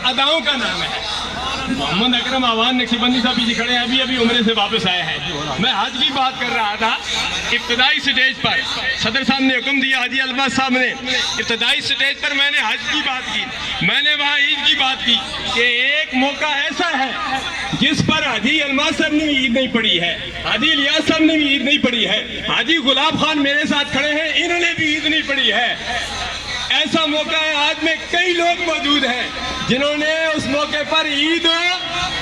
اداؤں کا نام ہے۔ محمد اکرم آوان نقشبندی صاحب پیچھے کھڑے ہیں، ابھی عمرے سے واپس آئے ہیں۔ میں حج کی بات کر رہا تھا، ابتدائی سٹیج پر صدر صاحب نے حکم دیا، حاجی الباز صاحب نے ابتدائی سٹیج پر میں نے حج کی بات کی، میں نے وہاں عید کی بات کی کہ ایک موقع ایسا ہے جس پر حاجی الباز صاحب نے بھی عید نہیں پڑھی ہے، حاجی الیاس صاحب نے بھی عید نہیں پڑھی ہے، حاجی گلاب خان میرے ساتھ کھڑے ہیں، انہوں نے بھی عید نہیں پڑھی ہے۔ ایسا موقع ہے آج میں کئی لوگ موجود ہیں جنہوں نے اس موقع پر عید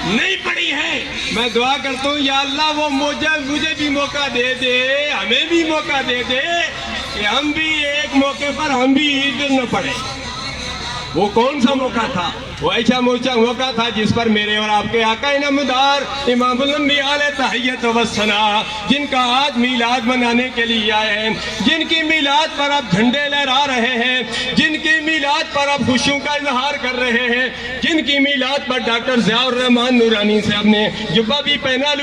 نہیں پڑھی ہے۔ میں دعا کرتا ہوں یا اللہ وہ مجھے بھی موقع دے دے، ہمیں بھی موقع دے دے کہ ہم بھی ایک موقع پر ہم بھی عید نہ پڑھیں۔ وہ کون سا موقع تھا؟ وہ ایسا موقع تھا جس پر میرے اور آپ کے آقا نامدار امام الانبیاء علیہ تحیت و ثنا، جن کا آج میلاد منانے کے لیے آئے ہیں، جن کی میلاد پر آپ جھنڈے لہرا رہے ہیں، جن کی میلاد پر آپ خوشیوں کا اظہار کر رہے ہیں، جن کی میلاد پر ڈاکٹر ضیاء الرحمن نورانی صاحب نے جبہ بھی پہنا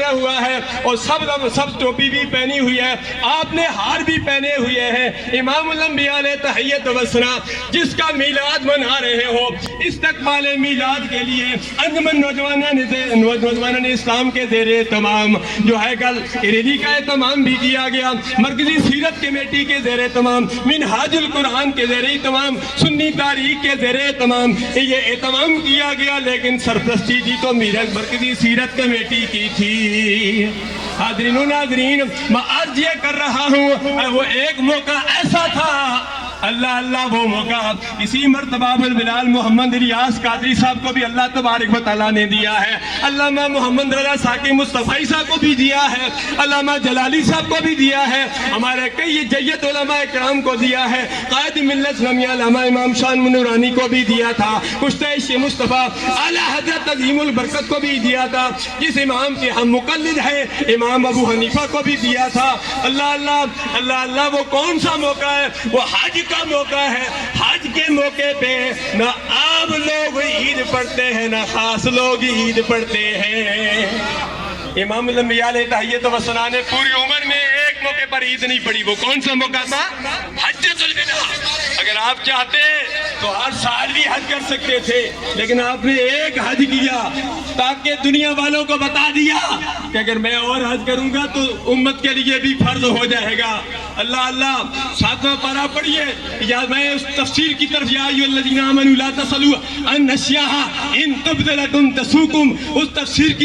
ہوا ہے اور سب ٹوپی بھی پہنی ہوئی ہے، آپ نے ہار بھی پہنے ہوئے ہیں، امام الانبیاء علیہ تحیت و ثنا جس کا میلاد منا رہے ہو، استقبال میلاد کے لیے انجمن نوجوانان اسلام کے زیر اہتمام جو ہے کل ریلی کا اہتمام بھی کیا گیا، مرکزی سیرت کمیٹی کے زیر اہتمام، منہاج القرآن کے زیر اہتمام، سنی تاریخ کے زیر اہتمام یہ اہتمام کیا گیا، لیکن سرپرستی دی تو مرکزی سیرت کمیٹی کی تھی۔ حاضرین و ناظرین، میں عرض یہ کر رہا ہوں وہ ایک موقع ایسا تھا، اللہ اللہ وہ موقع اسی مرتبہ بلال محمد الیاس قادری صاحب کو بھی اللہ تبارک و تعالیٰ نے دیا ہے، علامہ محمد رضا ساکی مصطفی صاحب کو بھی دیا ہے، علامہ جلالی صاحب کو بھی دیا ہے، ہمارے کئی جیت علماء کرام کو دیا ہے، قائد ملت اسلامیہ علامہ امام شاہ نورانی کو بھی دیا تھا، کشتہ مصطفیٰ اعلیٰ حضرت عظیم البرکت کو بھی دیا تھا، جس امام کے ہم مقلد ہیں امام ابو حنیفہ کو بھی دیا تھا۔ اللہ اللہ اللہ اللہ وہ کون سا موقع ہے؟ وہ حج کا موقع ہے۔ حج کے موقع پہ نہ عام لوگ عید پڑھتے ہیں نہ خاص لوگ عید پڑھتے ہیں۔ امام الانبیاء علیہ تحیت و ثنا نے پوری عمر میں ایک موقع پر عید نہیں پڑھی، وہ کون سا موقع تھا؟ حجۃ الوداع۔ اگر آپ چاہتے تو ہر سال بھی حج کر سکتے تھے، لیکن آپ نے ایک حج کیا تاکہ دنیا والوں کو بتا دیا کہ اگر میں اور حج کروں گا تو امت کے لیے بھی فرض ہو جائے گا۔ اللہ اللہ، ساتواں پارہ پڑھیے، یا میں اس تفسیر کی طرف یا ایھا الذین آمنوا لا تسألوا عن اشیاء ان تبد لکم تسؤکم، اس تفسیر کی